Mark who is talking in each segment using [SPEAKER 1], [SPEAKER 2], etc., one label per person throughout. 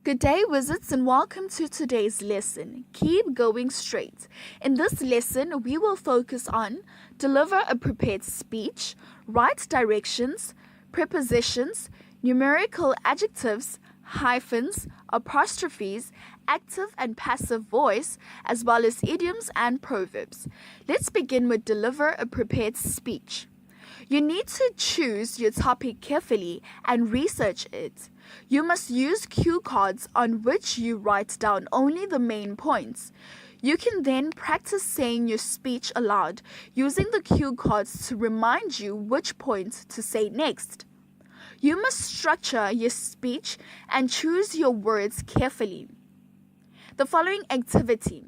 [SPEAKER 1] Good day, wizards, and welcome to today's lesson. Keep going straight. In this lesson, we will focus on deliver a prepared speech, write directions, prepositions, numerical adjectives, hyphens, apostrophes, active and passive voice, as well as idioms and proverbs. Let's begin with deliver a prepared speech. You need to choose your topic carefully and research it. You must use cue cards on which you write down only the main points. You can then practice saying your speech aloud, using the cue cards to remind you which point to say next. You must structure your speech and choose your words carefully. The following activity.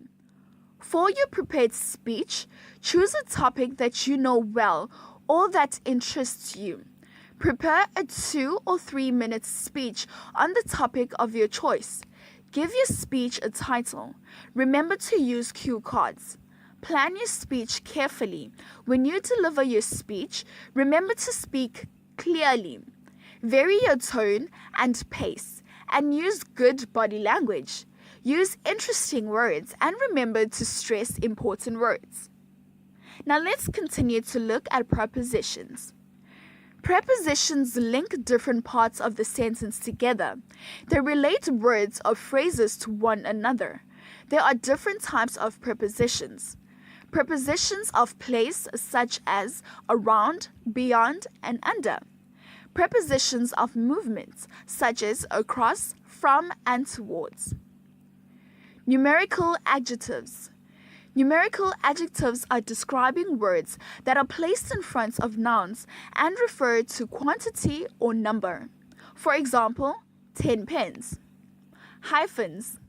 [SPEAKER 1] For your prepared speech, choose a topic that you know well or that interests you. Prepare a 2 or 3 minute speech on the topic of your choice. Give your speech a title. Remember to use cue cards. Plan your speech carefully. When you deliver your speech, remember to speak clearly. Vary your tone and pace, and use good body language. Use interesting words and remember to stress important words. Now let's continue to look at prepositions. Prepositions link different parts of the sentence together. They relate words or phrases to one another. There are different types of prepositions. Prepositions of place such as around, beyond, and under. Prepositions of movement such as across, from, and towards. Numerical adjectives. Numerical adjectives are describing words that are placed in front of nouns and refer to quantity or number. For example, 10 pens. Hyphens.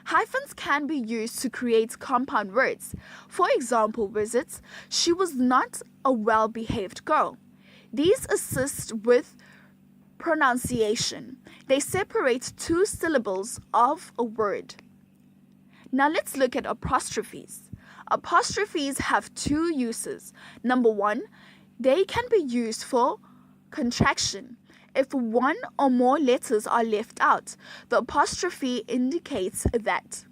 [SPEAKER 1] Hyphens can be used to create compound words. For example, wizards, she was not a well-behaved girl. These assist with pronunciation. They separate two syllables of a word. Now let's look at apostrophes. Apostrophes have two uses. Number one, they can be used for contraction. If one or more letters are left out, the apostrophe indicates that.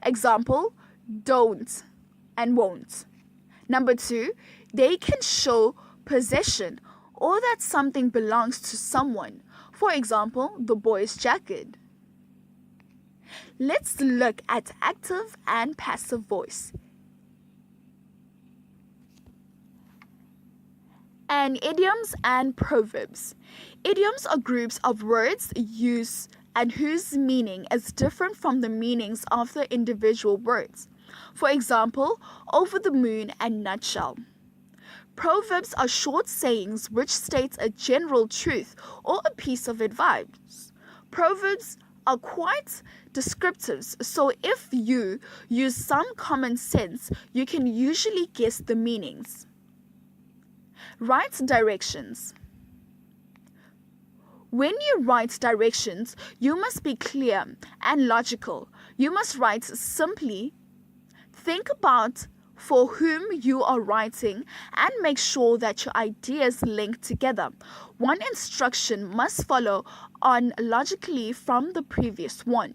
[SPEAKER 1] Example, don't and won't. Number two, they can show possession or that something belongs to someone. For example, the boy's jacket. Let's look at active and passive voice. And idioms and proverbs. Idioms are groups of words used and whose meaning is different from the meanings of the individual words. For example, over the moon and nutshell. Proverbs are short sayings which state a general truth or a piece of advice. Proverbs are quite descriptive, so if you use some common sense, you can usually guess the meanings. Write directions. When you write directions, you must be clear and logical. You must write simply. Think about for whom you are writing and make sure that your ideas link together. One instruction must follow on logically from the previous one.